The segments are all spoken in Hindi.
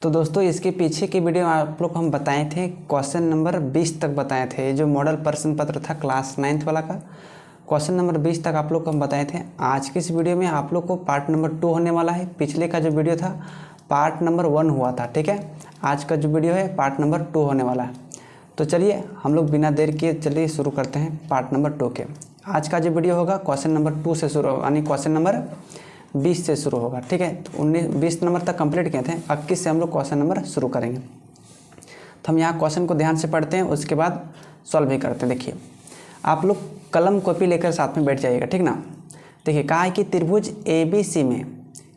तो दोस्तों इसके पीछे की वीडियो आप लोग हम बताए थे, क्वेश्चन नंबर 20 तक बताए थे। जो मॉडल प्रश्न पत्र था क्लास 9th वाला का क्वेश्चन नंबर 20 तक आप लोग को हम बताए थे। आज की इस वीडियो में आप लोग को पार्ट नंबर 2 होने वाला है। पिछले का जो वीडियो था पार्ट नंबर 1 हुआ था, ठीक है। आज का जो वीडियो है पार्ट नंबर 2 होने वाला है। तो चलिए हम लोग बिना देर किए चलिए शुरू करते हैं पार्ट नंबर 2 के। आज का जो वीडियो होगा क्वेश्चन नंबर 2 से शुरू, यानी क्वेश्चन नंबर 20 से शुरू होगा, ठीक है। तो 20 नंबर तक कंप्लीट किए थे, 21 से हम लोग क्वेश्चन नंबर शुरू करेंगे। तो हम यहाँ क्वेश्चन को ध्यान से पढ़ते हैं, उसके बाद सॉल्व भी करते हैं। देखिए आप लोग कलम कॉपी लेकर साथ में बैठ जाइएगा, ठीक ना। देखिए कहा है कि त्रिभुज ABC में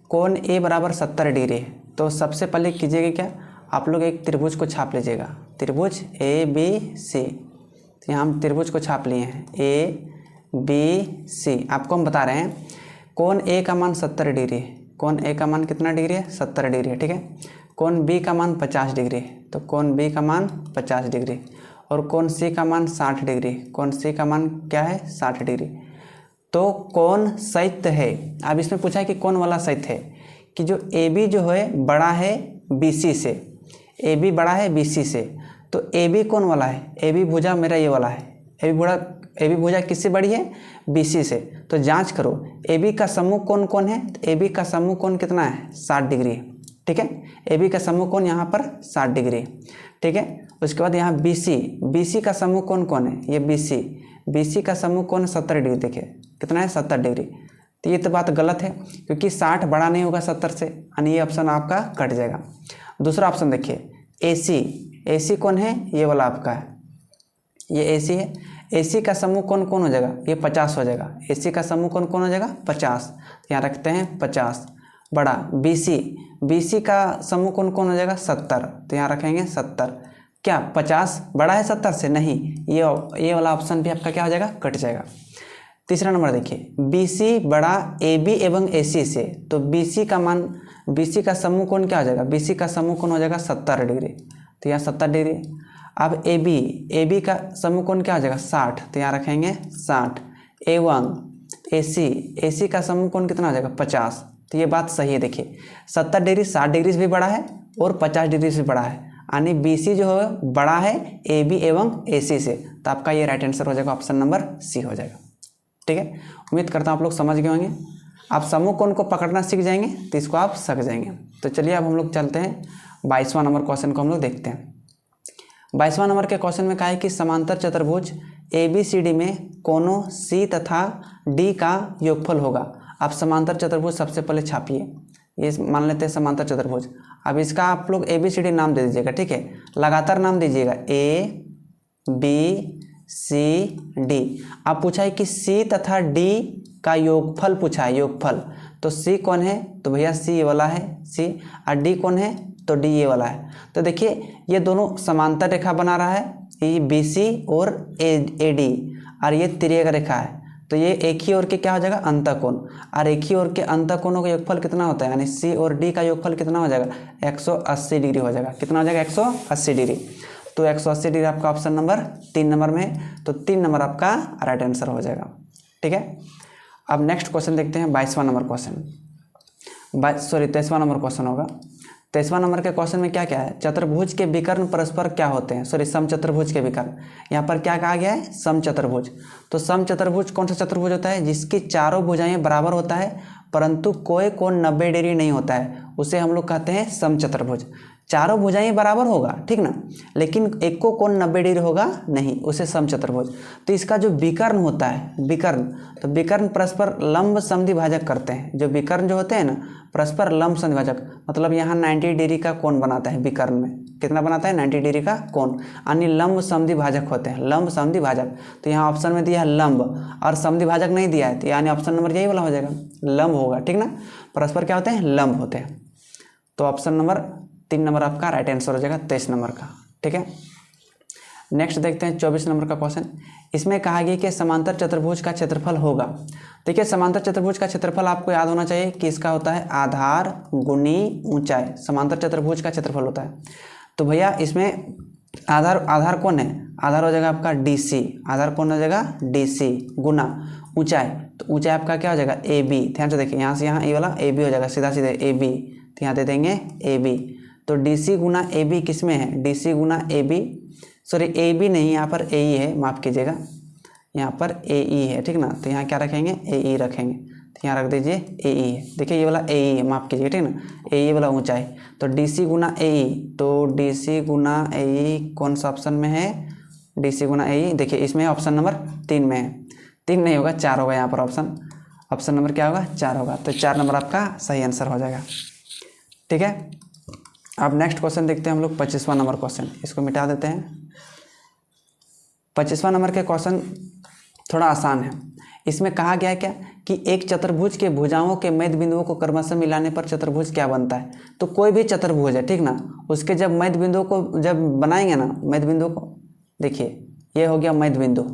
कोण A बराबर 70 डिग्री है। तो सबसे पहले कीजिएगा क्या, आप लोग एक त्रिभुज को छाप लीजिएगा, त्रिभुज ABC। तो यहाँ हम त्रिभुज को छाप लिए हैं ABC। आपको हम बता रहे हैं कोण A का मान 70 डिग्री है। कोण A का मान कितना डिग्री है? 70 डिग्री है, ठीक है। कोण B का मान 50 डिग्री है, तो कोण B का मान 50 डिग्री। और कोण C का मान 60 डिग्री। कोण C का मान क्या है? 60 डिग्री। तो कोण संयुक्त है। अब इसमें पूछा है कि कौन वाला संयुक्त है, कि जो AB जो है बड़ा है BC से, AB बड़ा है BC से। तो AB कौन वाला है? AB भुजा मेरा ये वाला है। AB भुजा किससे बड़ी है? BC से। तो जांच करो AB का समूह कौन कौन है? तो AB का समूह कौन कितना है? 60 डिग्री, ठीक है। AB का समूह कौन यहाँ पर 60 डिग्री, ठीक है। उसके बाद यहाँ BC का समूह कौन कौन है? ये BC का समूह कौन? 70 डिग्री। देखिए कितना है? 70 डिग्री। तो ये तो बात गलत है, क्योंकि 60 बड़ा नहीं होगा 70 से, यानी ये ऑप्शन आपका कट जाएगा। दूसरा ऑप्शन देखिए AC कौन है? ये वाला आपका है, ये AC है। AC का समूह कौन कौन हो जाएगा? ये 50 हो जाएगा। AC का समूह कौन कौन हो जाएगा? 50। यहाँ रखते हैं 50 बड़ा। BC का समूह कौन कौन हो जाएगा? 70। तो यहाँ रखेंगे 70। क्या 50 बड़ा है 70 से? नहीं, ये वाला ऑप्शन भी आपका क्या हो जाएगा? कट जाएगा। तीसरा नंबर देखिए BC बड़ा AB एवं AC से। तो BC का समूह कौन क्या हो जाएगा? BC का समूह कौन हो जाएगा? 70 डिग्री। तो यहाँ 70 डिग्री। अब AB का समूह कौन क्या हो जाएगा? 60। तो यहाँ रखेंगे 60 एवं AC का समूह कौन कितना हो जाएगा? 50। तो ये बात सही है। देखिए 70 डिग्री 60 डिग्री से भी बड़ा है और 50 डिग्री से बड़ा है, यानी BC जो है बड़ा है AB एवं AC से। तो आपका ये राइट आंसर हो जाएगा, ऑप्शन नंबर C हो जाएगा, ठीक है। उम्मीद करता हूँ आप लोग समझ गए होंगे। आप समूह कोण को पकड़ना सीख जाएंगे तो इसको आप सक जाएंगे। तो चलिए अब हम लोग चलते हैं 22वां नंबर क्वेश्चन को हम लोग देखते हैं। 22वां नंबर के क्वेश्चन में कहा है कि समांतर चतुर्भुज ABCD में कोणों C तथा D का योगफल होगा। आप समांतर चतुर्भुज सबसे पहले छापिए, ये मान लेते हैं समांतर चतुर्भुज। अब इसका आप लोग ABCD नाम दे दीजिएगा, ठीक है। लगातार नाम दीजिएगा ABCD। अब पूछा है कि C तथा D का योगफल पूछा है, योगफल। तो C कौन है? तो भैया C ये वाला है C। और D कौन है? तो D ये वाला है। तो देखिए ये दोनों समांतर रेखा बना रहा है, ये BC और AD, और ये तिर्यक रेखा है। तो ये एक ही ओर के क्या हो जाएगा? अंतःकोण। और एक ही ओर के अंतःकोणों का योगफल कितना होता है? यानी C और D का योगफल कितना हो जाएगा? 180 डिग्री हो जाएगा। कितना हो जाएगा? 180 डिग्री। तो 180 डिग्री आपका ऑप्शन नंबर 3 नंबर में है। तो 3 नंबर आपका राइट आंसर हो जाएगा, ठीक है। अब नेक्स्ट क्वेश्चन देखते हैं 22वां नंबर क्वेश्चन। 23वां नंबर क्वेश्चन होगा। 23वां नंबर के क्वेश्चन में क्या क्या है? चतुर्भुज के विकर्ण परस्पर क्या होते हैं? समचतुर्भुज के विकर्ण। यहाँ पर क्या कहा गया है? समचतुर्भुज। तो समचतुर्भुज कौन सा चतुर्भुज होता है? जिसकी चारों भुजाएं बराबर होता है परंतु कोई कोण 90 डिग्री नहीं होता है, उसे हम लोग कहते हैं समचतुर्भुज। चारों भुजाएं बराबर होगा, ठीक ना, लेकिन एक को कोण 90 डिग्री होगा नहीं, उसे समचतुर्भुज। तो इसका जो विकर्ण होता है, विकर्ण, तो विकर्ण परस्पर लंब समद्विभाजक करते हैं। जो विकर्ण जो होते हैं ना परस्पर लंब समद्विभाजक, मतलब यहाँ 90 डिग्री का कोण बनाता है विकर्ण में। कितना बनाता है? 90 डिग्री का कोण, यानी लंब समद्विभाजक होते हैं, लंब समद्विभाजक। तो यहाँ ऑप्शन में दिया है लंब और समद्विभाजक नहीं दिया है, तो यानी ऑप्शन नंबर यही वाला हो जाएगा, लंब होगा, ठीक ना। परस्पर क्या होते हैं? लंब होते हैं। तो ऑप्शन नंबर 3 नंबर आपका राइट आंसर हो जाएगा 23 नंबर का, ठीक है। नेक्स्ट देखते हैं 24 नंबर का क्वेश्चन। इसमें कहा गया कि समांतर चतुर्भुज का क्षेत्रफल होगा। देखिए समांतर चतुर्भुज का क्षेत्रफल आपको याद होना चाहिए कि इसका होता है आधार गुनी ऊंचाई। समांतर चतुर्भुज का क्षेत्रफल होता है। तो भैया इसमें आधार कौन है? आधार हो जाएगा आपका DC। आधार कौन हो जाएगा? DC गुना ऊंचाई। तो ऊंचाई आपका क्या हो जाएगा? AB। ध्यान से देखिए यहाँ से यहाँ ये वाला AB हो जाएगा, सीधा सीधे AB। तो यहाँ दे देंगे AB। तो डी सी गुना ए बी किस में है, डी सी गुना A B, sorry A B नहीं, यहाँ पर ए ई है, माफ़ कीजिएगा, यहाँ पर ए ई है, ठीक ना। तो यहाँ क्या रखेंगे, ए ई रखेंगे, तो यहाँ रख दीजिए ए ई है। देखिए ये वाला ए ई है, माफ़ कीजिए, ठीक ना, ए ई वाला ऊंचाई। तो डी सी गुना ए ई, तो डी सी गुना ए ई कौन सा ऑप्शन में है, डी सी गुना ए ई, देखिए इसमें ऑप्शन नंबर 3 में है, 3 नहीं होगा 4 होगा यहाँ पर, ऑप्शन नंबर क्या होगा, 4 होगा। तो 4 नंबर आपका सही आंसर हो जाएगा, ठीक है। अब नेक्स्ट क्वेश्चन देखते हैं हम लोग, 25वां नंबर क्वेश्चन, इसको मिटा देते हैं। 25वां नंबर के क्वेश्चन थोड़ा आसान है। इसमें कहा गया है क्या कि एक चतुर्भुज के भुजाओं के मध्य बिंदुओं को क्रमशः मिलाने पर चतुर्भुज क्या बनता है। तो कोई भी चतुर्भुज है, ठीक ना, उसके जब मध्य बिंदुओं को जब बनाएंगे ना, मध्य बिंदुओं को, देखिए ये हो गया मध्य बिंदु,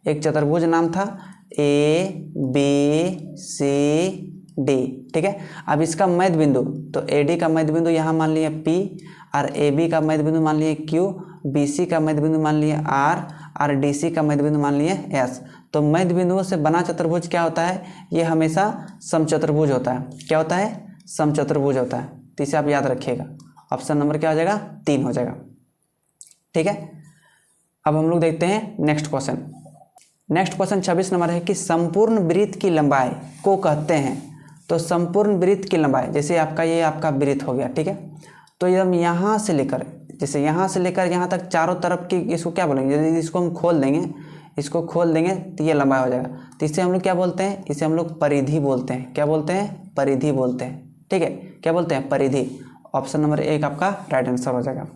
एक चतुर्भुज नाम था ए बी सी डी, ठीक है। अब इसका मध्य बिंदु, तो ए डी का मध्य बिंदु यहाँ मान लिया पी, और ए बी का मध्य बिंदु मान लिए क्यू, बी सी का मध्य बिंदु मान लिए आर, और डी सी का मध्य बिंदु मान लिए एस। तो मध्य बिंदुओं से बना चतुर्भुज क्या होता है, ये हमेशा समचतुर्भुज होता है। क्या होता है, समचतुर्भुज होता है। तो इसे आप याद रखिएगा, ऑप्शन नंबर क्या हो जाएगा, 3 हो जाएगा, ठीक है। अब हम लोग देखते हैं next question. Next question 26 number है कि संपूर्ण वृत्त की लंबाई को कहते हैं। तो संपूर्ण वृत्त की लंबाई, जैसे आपका ये आपका वृत्त हो गया, ठीक है। तो ये हम यहाँ से लेकर, जैसे यहाँ से लेकर यहाँ तक चारों तरफ की, इसको क्या बोलेंगे, यदि इसको हम खोल देंगे, इसको खोल देंगे तो ये लंबाई हो जाएगा। तो इसे हम लोग क्या बोलते हैं, इसे हम लोग परिधि बोलते हैं। क्या बोलते हैं, परिधि बोलते हैं, ठीक है। क्या बोलते हैं, परिधि। ऑप्शन नंबर 1 आपका राइट आंसर हो जाएगा।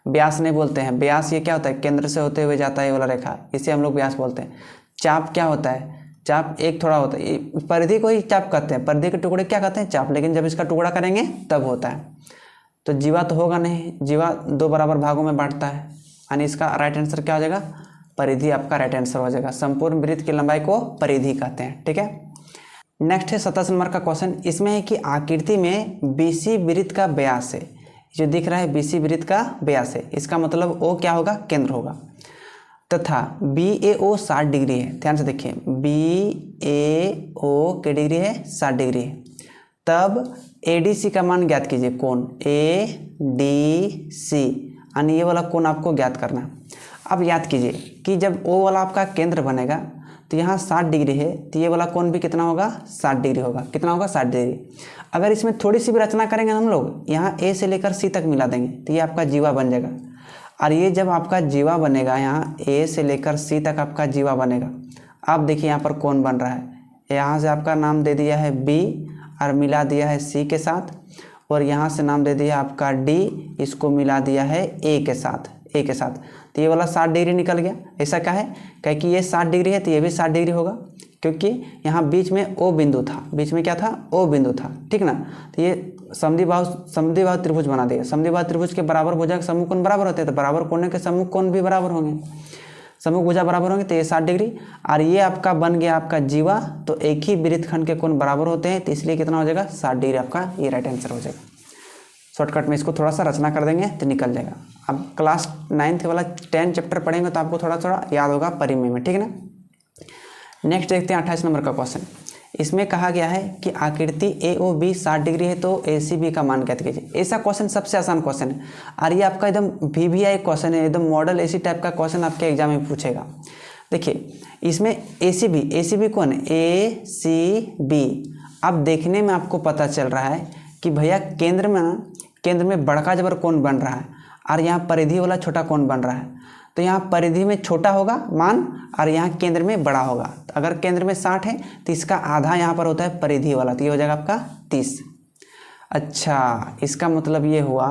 व्यास नहीं बोलते हैं, व्यास ये क्या होता है, केंद्र से होते हुए जाता है ये वाला रेखा, इसे हम लोग व्यास बोलते हैं। चाप क्या होता है, चाप एक थोड़ा होता है, परिधि को ही चाप कहते हैं, परिधि के टुकड़े क्या कहते हैं, चाप, लेकिन जब इसका टुकड़ा करेंगे तब होता है। तो जीवा तो होगा नहीं, जीवा 2 बराबर भागों में बांटता है, यानी इसका राइट आंसर क्या हो जाएगा, परिधि आपका राइट आंसर हो जाएगा। संपूर्ण वृत्त की लंबाई को परिधि कहते हैं, ठीक है। नेक्स्ट है 27 नंबर का क्वेश्चन। इसमें है कि आकृति में बीसी वृत्त का व्यास है, जो दिख रहा है बीसी वृत्त का व्यास है, इसका मतलब ओ क्या होगा, केंद्र होगा, तथा बी ए ओ 60 डिग्री है। ध्यान से देखिए, बी ए ओ की डिग्री है 60 डिग्री है। तब ए डी सी का मान ज्ञात कीजिए, कोण ए डी सी, यानी ये वाला कोण आपको ज्ञात करना। अब याद कीजिए कि जब ओ वाला आपका केंद्र बनेगा तो यहाँ 60 डिग्री है, तो ये वाला कोण भी कितना होगा, 60 डिग्री होगा। कितना होगा, 60 डिग्री। अगर इसमें थोड़ी सी भी रचना करेंगे हम लोग, यहाँ ए से लेकर सी तक मिला देंगे तो ये आपका जीवा बन जाएगा। और ये जब आपका जीवा बनेगा, यहाँ ए से लेकर सी तक आपका जीवा बनेगा। अब देखिए यहाँ पर कोण बन रहा है, यहाँ से आपका नाम दे दिया है बी और मिला दिया है सी के साथ, और यहाँ से नाम दे दिया आपका डी, इसको मिला दिया है ए के साथ, ए के साथ। तो ये वाला 60 डिग्री निकल गया। ऐसा क्या है, क्योंकि ये 60 डिग्री है तो ये भी 60 डिग्री होगा, क्योंकि यहाँ बीच में ओ बिंदु था, बीच में क्या था, ओ बिंदु था, ठीक ना। तो ये समद्विबाहु त्रिभुज बना दिया। समद्विबाहु त्रिभुज के बराबर भुजा के समूह कोण बराबर होते हैं, तो बराबर कोण के समूह कोण भी बराबर होंगे, समूह भुजा बराबर होंगे, तो ये 60 डिग्री। और ये आपका बन गया आपका जीवा, तो एक ही वृत्तखंड के कोण बराबर होते हैं, तो इसलिए कितना हो जाएगा, 60 डिग्री आपका ये राइट आंसर हो जाएगा। शॉर्टकट में इसको थोड़ा सा रचना कर देंगे तो निकल जाएगा। अब क्लास 9th वाला 10 चैप्टर पढ़ेंगे तो आपको थोड़ा थोड़ा याद होगा परिमेय में, ठीक है ना। नेक्स्ट देखते हैं 28 नंबर का क्वेश्चन। इसमें कहा गया है कि आकृति ए ओ बी 60 डिग्री है, तो ए सी बी का मान ज्ञात कीजिए। ऐसा क्वेश्चन सबसे आसान क्वेश्चन है, और ये आपका एकदम VVI क्वेश्चन है, एकदम मॉडल ऐसी टाइप का क्वेश्चन आपके एग्जाम में पूछेगा। देखिए इसमें ए सी बी कौन है, ए सी बी। अब देखने में आपको पता चल रहा है कि भैया केंद्र में बड़का जबर कोण बन रहा है, और यहाँ परिधि वाला छोटा कोण बन रहा है। तो यहाँ परिधि में छोटा होगा मान, और यहाँ केंद्र में बड़ा होगा। तो अगर केंद्र में 60 है तो इसका आधा यहाँ पर होता है परिधि वाला, तो ये हो जाएगा आपका 30। अच्छा, इसका मतलब ये हुआ,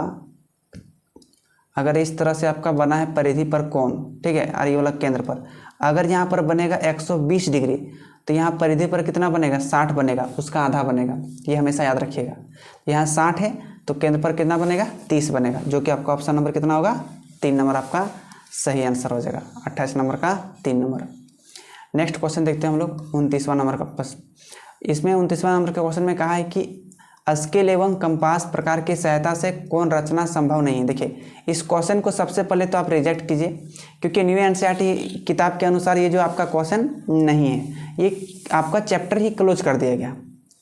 अगर इस तरह से आपका बना है परिधि पर कोण, ठीक है, और ये वाला केंद्र पर, अगर यहाँ पर बनेगा 120 डिग्री, तो यहाँ परिधि पर कितना बनेगा, 60 बनेगा, उसका आधा बनेगा। ये हमेशा याद रखिएगा। यहाँ 60 है तो केंद्र पर कितना बनेगा, 30 बनेगा, जो कि आपका ऑप्शन नंबर कितना होगा, 3 नंबर आपका सही आंसर हो जाएगा। 28 नंबर का 3 नंबर। नेक्स्ट क्वेश्चन देखते हैं हम लोग 29वां नंबर का। बस इसमें 29वां नंबर के क्वेश्चन में कहा है कि स्केल एवं कंपास प्रकार की सहायता से कोण रचना संभव नहीं है। देखिए इस क्वेश्चन को सबसे पहले तो आप रिजेक्ट कीजिए, क्योंकि न्यू एनसीईआरटी किताब के अनुसार ये जो आपका क्वेश्चन नहीं है, ये आपका चैप्टर ही क्लोज कर दिया गया,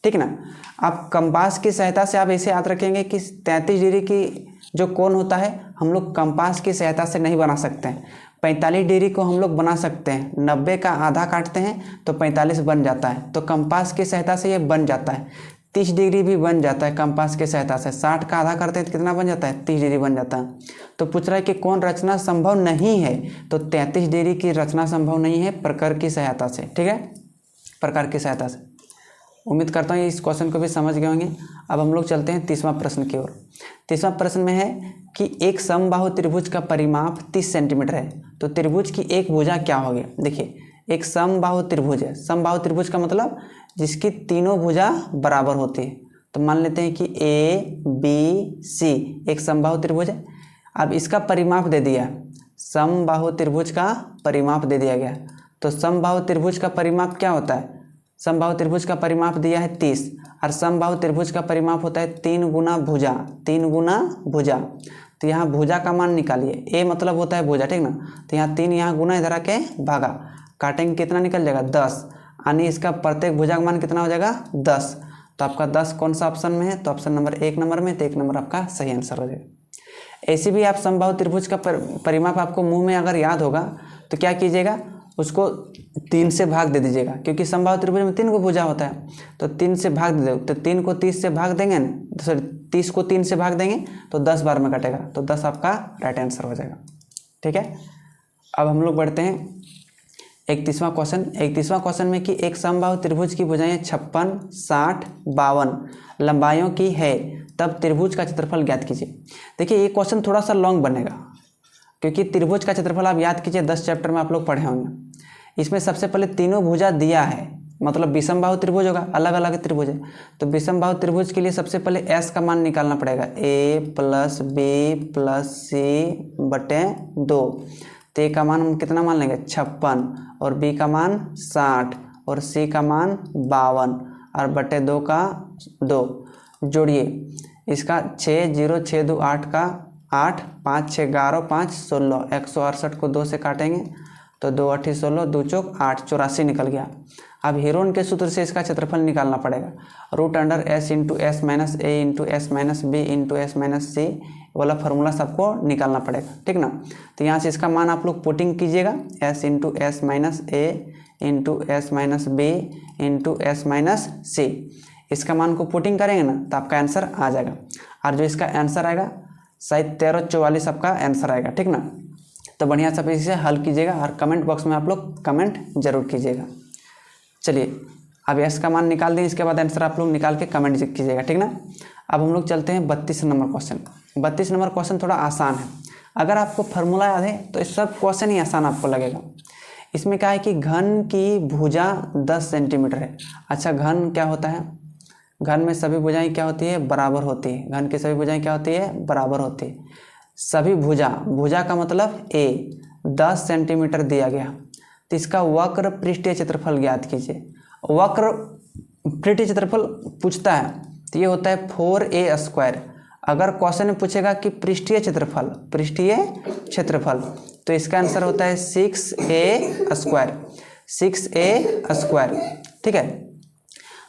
ठीक ना। आप कंपास की सहायता से आप ऐसे याद रखेंगे कि 33 डिग्री की जो कोण होता है हम लोग कंपास की सहायता से नहीं बना सकते हैं। 45 डिग्री को हम लोग बना सकते हैं, 90 का आधा काटते हैं तो 45 बन जाता है, तो कंपास की सहायता से ये बन जाता है। 30 डिग्री भी बन जाता है कंपास की सहायता से, 60 का आधा करते हैं तो कितना बन जाता है, 30 डिग्री बन जाता है। तो पूछ रहा है कि कोण रचना संभव नहीं है, तो 33 डिग्री की रचना संभव नहीं है प्रकार की सहायता से, ठीक है, प्रकार की सहायता से। उम्मीद करता हूँ इस क्वेश्चन को भी समझ गए होंगे। अब हम लोग चलते हैं 30वां प्रश्न की ओर। 30वां प्रश्न में है कि एक समबाहु त्रिभुज का परिमाप 30 सेंटीमीटर है, तो त्रिभुज की एक भुजा क्या होगी। देखिए एक समबाहु त्रिभुज है, समबाहु त्रिभुज का मतलब जिसकी तीनों भुजा बराबर होती है। तो मान लेते हैं कि ABC एक समबाहु त्रिभुज है। अब इसका परिमाप दे दिया, समबाहु त्रिभुज का परिमाप दे दिया गया। तो समबाहु त्रिभुज का परिमाप क्या होता है, समबाहु त्रिभुज का परिमाप दिया है 30 और समबाहु त्रिभुज का परिमाप होता है 3 गुना भुजा, 3 गुना भुजा। तो यहाँ भुजा का मान निकालिए, ए मतलब होता है भुजा, ठीक ना। तो यहाँ 3 यहाँ गुना इधर आके भागा, काटेंगे कितना निकल जाएगा 10, यानी इसका प्रत्येक भुजा का मान कितना हो जाएगा 10। तो आपका 10 कौन सा ऑप्शन में है, तो ऑप्शन नंबर 1 नंबर में, तो 1 नंबर आपका सही आंसर हो जाएगा। ऐसे भी आप समबाहु त्रिभुज का परिमाप आपको मुँह में अगर याद होगा तो क्या कीजिएगा, उसको 3 से भाग दे दीजिएगा, क्योंकि समबाहु त्रिभुज में 3 को भुजा होता है। तो 3 से भाग दे दो, तो 3 को 30 से भाग देंगे ना, सॉरी 30 को 3 से भाग देंगे तो 10 बार में कटेगा, तो 10 आपका राइट आंसर हो जाएगा, ठीक है। अब हम लोग बढ़ते हैं 31वां क्वेश्चन। 31वां क्वेश्चन में कि एक समबाहु त्रिभुज की भुजाएं 56, 60, 52 लंबाइयों की है, तब त्रिभुज का क्षेत्रफल ज्ञात कीजिए। देखिए ये क्वेश्चन थोड़ा सा लॉन्ग बनेगा, क्योंकि त्रिभुज का क्षेत्रफल आप याद कीजिए 10 चैप्टर में आप लोग पढ़े होंगे। इसमें सबसे पहले तीनों भुजा दिया है, मतलब विषमबाहु त्रिभुज होगा, अलग अलग त्रिभुज है। तो विषमबाहु त्रिभुज के लिए सबसे पहले S का मान निकालना पड़ेगा, A + B + C बटे 2। तो A का मान हम कितना मान लेंगे 56, और B का मान 60, और C का मान 52, और बटे 2 का 2 जोड़िए इसका 6 0 6 2 8 का 8, 5 6 11 5 16, 168 को 2 से काटेंगे तो 2 8 16, 2 चौक 8, 84 निकल गया। अब हेरोन के सूत्र से इसका क्षेत्रफल निकालना पड़ेगा, √S × S - A × S - B × S - C वाला फार्मूला सबको निकालना पड़ेगा, ठीक ना। तो यहाँ से इसका मान आप लोग पुटिंग कीजिएगा, S × S - A × S - B × S - C। इसका मान को पुटिंग करेंगे ना तो आपका आंसर आ जाएगा, और जो इसका आंसर आएगा शायद 1344 आपका आंसर आएगा, ठीक ना। तो बढ़िया से इसे हल कीजिएगा और कमेंट बॉक्स में आप लोग कमेंट जरूर कीजिएगा। चलिए अब S का मान निकाल दें, इसके बाद आंसर आप लोग निकाल के कमेंट कीजिएगा, ठीक ना। अब हम लोग चलते हैं 32 नंबर क्वेश्चन। 32 नंबर क्वेश्चन थोड़ा आसान है, अगर आपको फार्मूला याद है तो इस सब क्वेश्चन ही आसान आपको लगेगा। इसमें क्या है कि घन की भुजा 10 सेंटीमीटर है। अच्छा घन क्या होता है, घन में सभी भुजाएं क्या होती है, बराबर होती है। घन की सभी भुजाएं क्या होती है, बराबर होती है। सभी भुजा, भुजा का मतलब A 10 सेंटीमीटर दिया गया, तो इसका वक्र पृष्ठीय क्षेत्रफल ज्ञात कीजिए। वक्र पृष्ठीय क्षेत्रफल पूछता है तो ये होता है 4A²। अगर क्वेश्चन में पूछेगा कि पृष्ठीय क्षेत्रफल, पृष्ठीय क्षेत्रफल, तो इसका आंसर होता है 6A², 6A², ठीक है।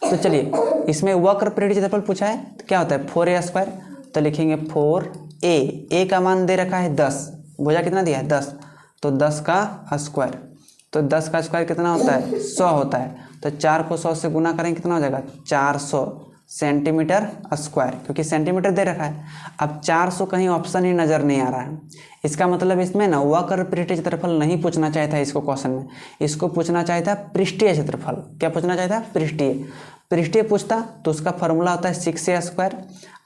तो चलिए इसमें वक्र पृष्ठीय क्षेत्रफल पूछा है तो क्या होता है 4A², तो लिखेंगे 4A। का मान दे रखा है 10, भुजा कितना दिया है 10, तो 10 का स्क्वायर, तो 10 का स्क्वायर कितना होता है 100 होता है। तो 4 को 100 से गुना करेंगे कितना हो जाएगा 400 सेंटीमीटर स्क्वायर, क्योंकि सेंटीमीटर दे रखा है। अब 400 कहीं ऑप्शन ही नज़र नहीं आ रहा है, इसका मतलब इसमें ना वक्र पृष्ठीय क्षेत्रफल नहीं पूछना चाहिए था इसको क्वेश्चन में, इसको पूछना चाहिए था पृष्ठीय क्षेत्रफल। क्या पूछना चाहिए था, पृष्ठीय। पृष्ठीय पूछता तो उसका फॉर्मूला होता है 6A²,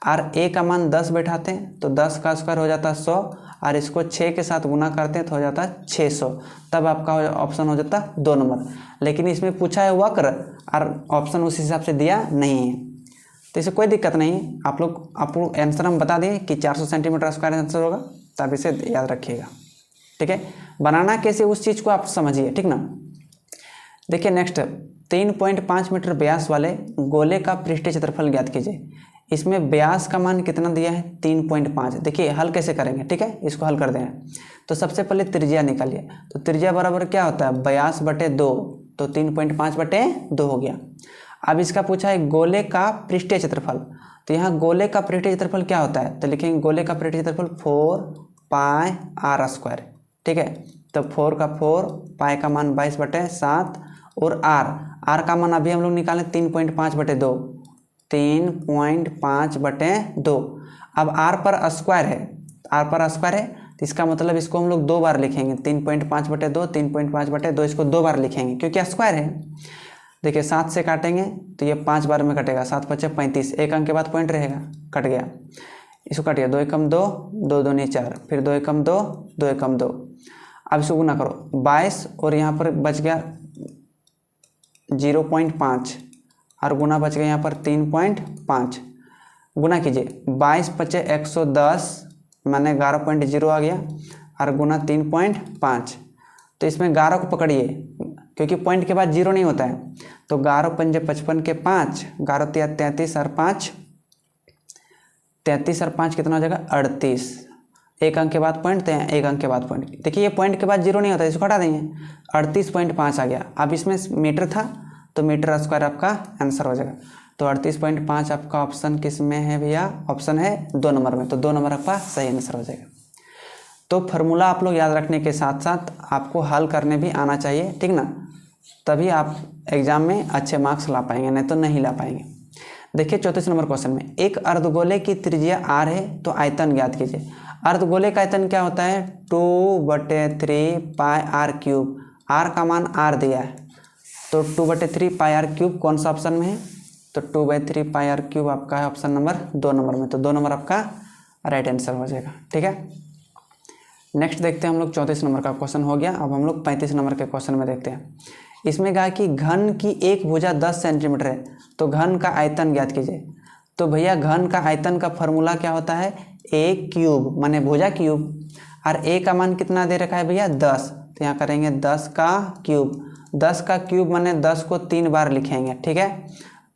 और A का मान 10 बैठाते हैं तो 10 का स्क्वायर हो जाता है 100, और इसको 6 के साथ गुना करते हैं तो हो जाता है 600, तब आपका ऑप्शन हो जाता है 2 नंबर। लेकिन इसमें पूछा है वक्र और ऑप्शन उस हिसाब से दिया नहीं है, तो इसे कोई दिक्कत नहीं है। आप लोग आंसर हम बता दें कि 400 सेंटीमीटर स्क्वायर आंसर होगा, तब इसे याद रखिएगा, ठीक है। बनाना कैसे उस चीज़ को आप समझिए, ठीक ना। देखिए नेक्स्ट 3.5 मीटर व्यास वाले गोले का पृष्ठीय क्षेत्रफल ज्ञात कीजिए। इसमें व्यास का मान कितना दिया है 3.5। देखिए हल कैसे करेंगे, ठीक है, इसको हल कर देंगे। तो सबसे पहले त्रिज्या निकालिए, तो त्रिज्या बराबर क्या होता है 82/2, तो 3.5/2 हो गया। अब इसका पूछा है गोले का पृष्ठीय क्षेत्रफल, तो यहाँ गोले का पृष्ठीय क्षेत्रफल क्या होता है, तो लिखेंगे गोले का पृष्ठीय क्षेत्रफल 4 पाई आर स्क्वायर। ठीक है, तो 4 का 4, पाई का मान 22/7 और आर का मान अभी हम लोग निकालें 3.5/2, 3.5/2। अब आर पर स्क्वायर है, तो इसका मतलब इसको हम लोग 2 बार लिखेंगे, 3.5/2, 3.5/2 इसको 2 बार लिखेंगे क्योंकि स्क्वायर है। देखिए 7 से काटेंगे तो ये 5 बार में कटेगा, 7 × 5 = 35, एक अंक के बाद पॉइंट रहेगा, कट गया, इसको कट गया, 2 एकम 2, 2 दूनी 4, फिर 2 एकम 2, 2 एकम 2। अब इसको गुना करो 22 और यहाँ पर बच गया 0.5 और गुना बच गया यहाँ पर 3.5। गुना कीजिए 22 × 5 = 110, माने 11.0 आ गया और गुना 3.5। तो इसमें 11 को पकड़िए क्योंकि पॉइंट के बाद 0 नहीं होता है, तो 11 × 5 = 55 के 5, 11 × 33 और 5, 33 और 5 कितना हो जाएगा 38, एक अंक के बाद पॉइंट, तो एक अंक के बाद पॉइंट। देखिए ये पॉइंट के बाद 0 नहीं होता है, इसको हटा देंगे, 38.5 आ गया। अब इसमें मीटर था तो मीटर स्क्वायर आपका आंसर हो जाएगा। तो 38.5 आपका ऑप्शन किस में है भैया, ऑप्शन है 2 नंबर में, तो 2 नंबर आपका सही आंसर हो जाएगा। तो फार्मूला आप लोग याद रखने के साथ साथ आपको हल करने भी आना चाहिए, ठीक ना, तभी आप एग्जाम में अच्छे मार्क्स ला पाएंगे, नहीं तो नहीं ला पाएंगे। देखिए 34 नंबर क्वेश्चन में, एक अर्धगोले की त्रिज्या r है तो आयतन ज्ञात कीजिए। अर्धगोले का आयतन क्या होता है, 2/3 पाई r³। r का मान r दिया है, तो 2/3 पाई r³ कौन सा ऑप्शन में है, तो 2/3 पाई r³ आपका है ऑप्शन नंबर 2 नंबर में, तो 2 नंबर आपका राइट आंसर हो जाएगा। ठीक है, नेक्स्ट देखते हैं हम लोग 34 नंबर का क्वेश्चन हो गया। अब हम लोग 35 नंबर के क्वेश्चन में देखते हैं। इसमें कहा कि घन की एक भुजा 10 सेंटीमीटर है तो घन का आयतन ज्ञात कीजिए। तो भैया घन का आयतन का फॉर्मूला क्या होता है, a³ माने भुजा क्यूब, और a का मान कितना दे रखा है भैया 10, तो यहाँ करेंगे 10 का क्यूब। 10 का क्यूब माने 10 को 3 बार लिखेंगे। ठीक है,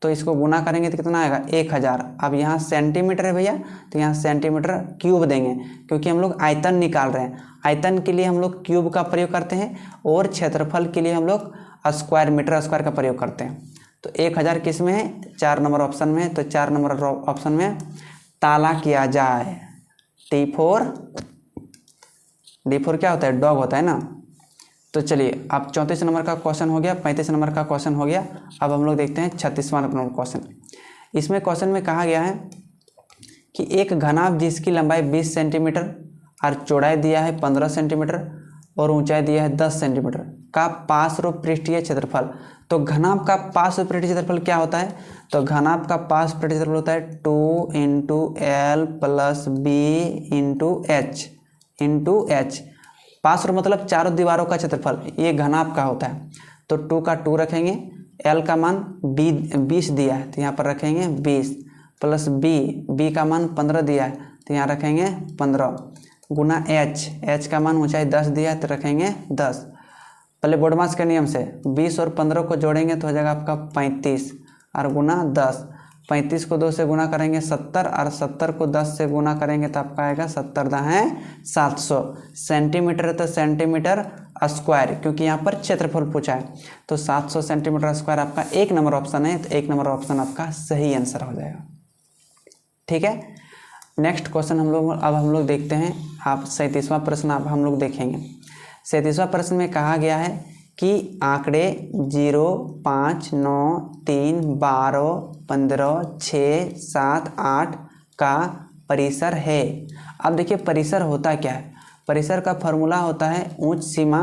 तो इसको गुना करेंगे तो कितना आएगा 1000। अब यहाँ सेंटीमीटर है भैया, तो यहाँ सेंटीमीटर क्यूब देंगे क्योंकि हम लोग आयतन निकाल रहे हैं। आयतन के लिए हम लोग क्यूब का प्रयोग करते हैं और क्षेत्रफल के लिए हम लोग स्क्वायर, मीटर स्क्वायर का प्रयोग करते हैं। तो 1000 किस में है, 4 नंबर ऑप्शन में है, तो 4 नंबर ऑप्शन में ताला किया जाए। D4 क्या होता है, डॉग होता है ना। तो चलिए अब 34 नंबर का क्वेश्चन हो गया, 35 नंबर का क्वेश्चन हो गया। अब हम लोग देखते हैं 36वां नंबर क्वेश्चन। इसमें क्वेश्चन में कहा गया है कि एक घनाभ जिसकी लंबाई 20 सेंटीमीटर और चौड़ाई दिया है 15 सेंटीमीटर और ऊंचाई दिया है 10 सेंटीमीटर का पार्श्व पृष्ठीय क्षेत्रफल। तो घनाभ का पार्श्व पृष्ठीय क्षेत्रफल क्या होता है, तो घनाभ का पार्श्व पृष्ठीय क्षेत्रफल होता है 2 × L + B × H। पार्श्व मतलब चारों दीवारों का क्षेत्रफल, ये घनाभ का होता है। तो 2 का 2 रखेंगे, L का मान 20 दिया है तो यहाँ पर रखेंगे 20, प्लस B का मान 15 दिया है तो यहाँ रखेंगे 15, गुना H का मान ऊंचाई 10 दिया है तो रखेंगे 10। पहले बोडमास के नियम से 20 और 15 को जोड़ेंगे तो हो जाएगा आपका 35 और गुना 10। 35 को 2 से गुना करेंगे 70 और 70 को 10 से गुना करेंगे तो आपका आएगा 70×700 सेंटीमीटर है, तो सेंटीमीटर स्क्वायर, क्योंकि यहाँ पर क्षेत्रफल पूछा है तो 700 सेंटीमीटर स्क्वायर आपका 1 नंबर ऑप्शन है, तो 1 नंबर ऑप्शन आपका सही आंसर हो जाएगा। ठीक है, नेक्स्ट क्वेश्चन हम लोग देखते हैं। आप 37वां प्रश्न आप हम लोग देखेंगे। 37वां प्रश्न में कहा गया है कि आंकड़े 0, 5, 9, 3, 12, 15, 6, 7, 8 का परिसर है। अब देखिए परिसर होता क्या है, परिसर का फॉर्मूला होता है उच्च सीमा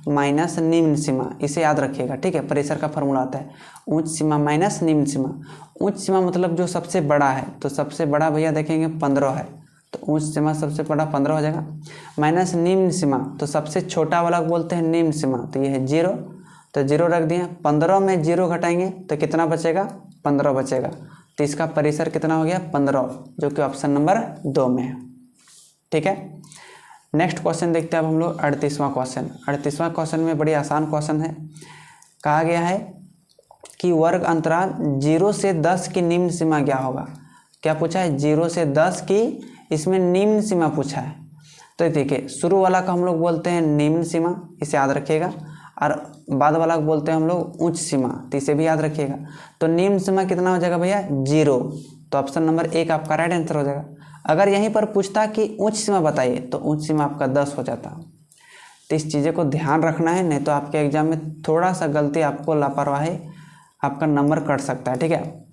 माइनस निम्न सीमा, इसे याद रखिएगा। ठीक है, परिसर का फॉर्मूला आता है उच्च सीमा माइनस निम्न सीमा। उच्च सीमा मतलब जो सबसे बड़ा है, तो सबसे बड़ा भैया देखेंगे 15 है, तो उच्च सीमा सबसे बड़ा 15 हो जाएगा। माइनस निम्न सीमा, तो सबसे छोटा वाला बोलते हैं निम्न सीमा, तो ये है 0, तो 0 रख दिए। 15 में 0 घटाएंगे तो कितना बचेगा, 15 बचेगा, तो इसका परिसर कितना हो गया 15, जो कि ऑप्शन नंबर 2 में है। ठीक है, नेक्स्ट क्वेश्चन देखते हैं अब हम लोग 38वां क्वेश्चन। 38वां क्वेश्चन में बड़ी आसान क्वेश्चन है। कहा गया है कि वर्ग अंतराल 0 से 10 की निम्न सीमा क्या होगा। क्या पूछा है, 0 से 10 की इसमें निम्न सीमा पूछा है। तो देखिए शुरू वाला का हम लोग बोलते हैं निम्न सीमा, इसे याद रखिएगा, और बाद वाला को बोलते हैं हम लोग उच्च सीमा, तो इसे भी याद रखिएगा। तो निम्न सीमा कितना हो जाएगा भैया 0, तो ऑप्शन नंबर 1 आपका राइट आंसर हो जाएगा। अगर यहीं पर पूछता कि उच्च सीमा बताइए तो उच्च सीमा आपका 10 हो जाता। तो इस चीज़ें को ध्यान रखना है, नहीं तो आपके एग्जाम में थोड़ा सा गलती, आपको लापरवाही, आपका नंबर कट सकता है। ठीक है,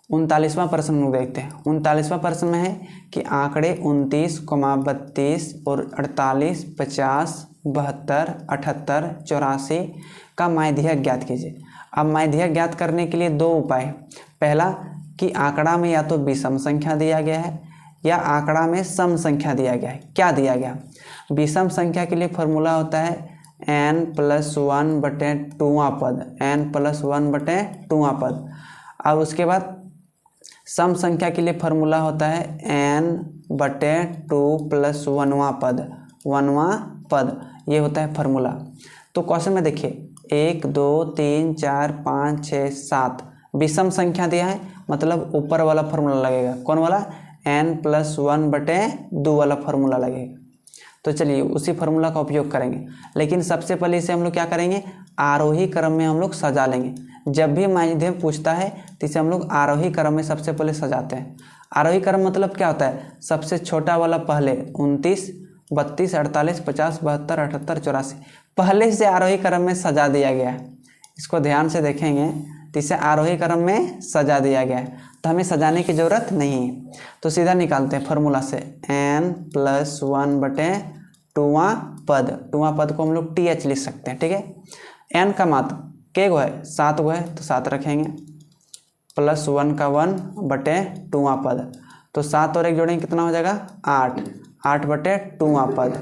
39वां प्रश्न हम लोग देखते हैं। 39वां प्रश्न में है कि आंकड़े 29, 32 और 48, 50, 72, 78, 84 का माध्यक ज्ञात कीजिए। अब माध्यक ज्ञात करने के लिए 2 उपाय। पहला कि आंकड़ा में या तो विषम संख्या दिया गया है या आंकड़ा में सम संख्या दिया गया है। क्या दिया गया? विषम संख्या के लिए फॉर्मूला होता है n+1/2वां पद, n+1/2वां पद। अब उसके बाद सम संख्या के लिए फॉर्मूला होता है n/2 + 1वां पद, 1वां पद, ये होता है फॉर्मूला। तो क्वेश्चन में देखिए 1 2 3 4 5 6 7 विषम संख्या दिया है, मतलब ऊपर वाला फॉर्मूला लगेगा। कौन वाला? n+1/2 वाला फॉर्मूला लगेगा। तो चलिए उसी फार्मूला का उपयोग करेंगे, लेकिन सबसे पहले इसे हम लोग क्या करेंगे, आरोही क्रम में हम लोग सजा लेंगे। जब भी माध्यम पूछता है तो इसे हम लोग आरोही क्रम में सबसे पहले सजाते हैं। आरोही क्रम मतलब क्या होता है? सबसे छोटा वाला पहले 29, 32, 48, 50, 72, 78, 84 पहले से आरोही क्रम में सजा दिया गया है। इसको ध्यान से देखेंगे तो इसे आरोही क्रम में सजा दिया गया है, तो हमें सजाने की ज़रूरत नहीं है। तो सीधा निकालते हैं फार्मूला से n+1/2वां पद, 2वां पद को हम लोग TH लिख सकते हैं। ठीक है, n का मात्रा के गो है? 7 गो है, तो 7 रखेंगे, +1 का 1/2वां पद, तो 7 और 1 जोड़ेंगे कितना हो जाएगा? 8, 8/2वां पद।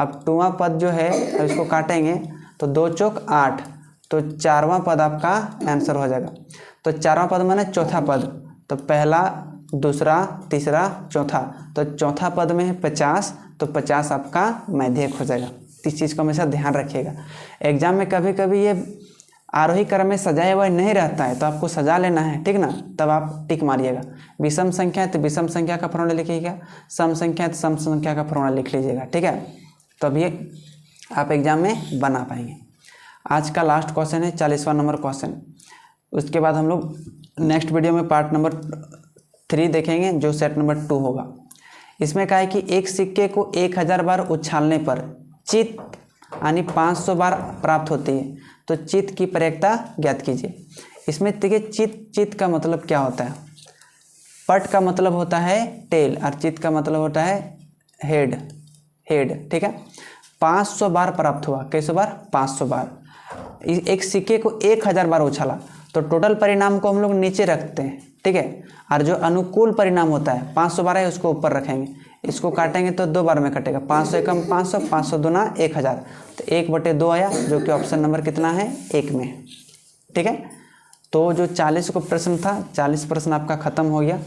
अब 2वां पद जो है, अब इसको काटेंगे तो 2 चौक 8, तो 4वां पद आपका आंसर हो जाएगा। तो 4वां पद माने चौथा पद, तो पहला, दूसरा, तीसरा, चौथा, तो चौथा पद में है 50, तो 50 आपका माध्यक हो जाएगा। इस चीज़ को हमेशा ध्यान रखिएगा। एग्जाम में कभी कभी ये आरोही क्रम में सजाया हुआ नहीं रहता है, तो आपको सजा लेना है, ठीक ना, तब आप टिक मारिएगा। विषम संख्या है तो विषम संख्या का फॉर्मूला लिखिएगा, सम संख्या है तो सम संख्या का फॉर्मूला लिख लीजिएगा। ठीक है, तब ये आप एग्जाम में बना पाएंगे। आज का लास्ट क्वेश्चन है 40वां नंबर क्वेश्चन। उसके बाद हम लोग नेक्स्ट वीडियो में पार्ट नंबर 3 देखेंगे, जो सेट नंबर 2 होगा। इसमें कहा है कि एक सिक्के को 1000 बार उछालने पर चित यानी 500 बार प्राप्त होती है, तो चित की प्रयोक्ता ज्ञात कीजिए। इसमें देखिए चित का मतलब क्या होता है? पट का मतलब होता है टेल और चित का मतलब होता है हेड। ठीक है, 500 बार प्राप्त हुआ। कैसे बार? 500 बार। एक सिक्के को 1000 बार उछाला, तो टोटल परिणाम को हम लोग नीचे रखते हैं। ठीक है, और जो अनुकूल परिणाम होता है 500 बार है, उसको ऊपर रखेंगे। इसको काटेंगे तो 2 बार में कटेगा, 500 एकम 500, 500 दूना 1000, तो 1/2 आया, जो कि ऑप्शन नंबर कितना है? 1 में। ठीक है, तो जो 40 को प्रश्न था, 40 प्रश्न आपका ख़त्म हो गया।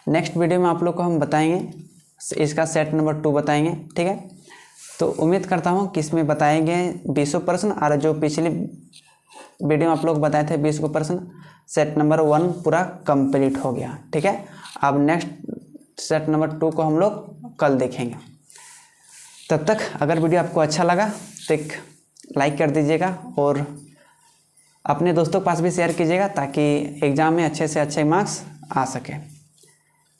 नेक्स्ट वीडियो में आप लोग को हम बताएंगे, इसका सेट नंबर 2 बताएंगे। ठीक है, तो उम्मीद करता हूँ कि इसमें बताए गए 20 प्रश्न, और जो पिछली वीडियो में आप लोग बताए थे 20 प्रश्न, सेट नंबर 1 पूरा कंप्लीट हो गया। ठीक है, अब नेक्स्ट सेट नंबर 2 को हम लोग कल देखेंगे। तब तक अगर वीडियो आपको अच्छा लगा तो एक लाइक कर दीजिएगा और अपने दोस्तों के पास भी शेयर कीजिएगा, ताकि एग्ज़ाम में अच्छे से अच्छे मार्क्स आ सके।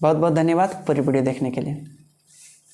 बहुत बहुत धन्यवाद पूरी वीडियो देखने के लिए।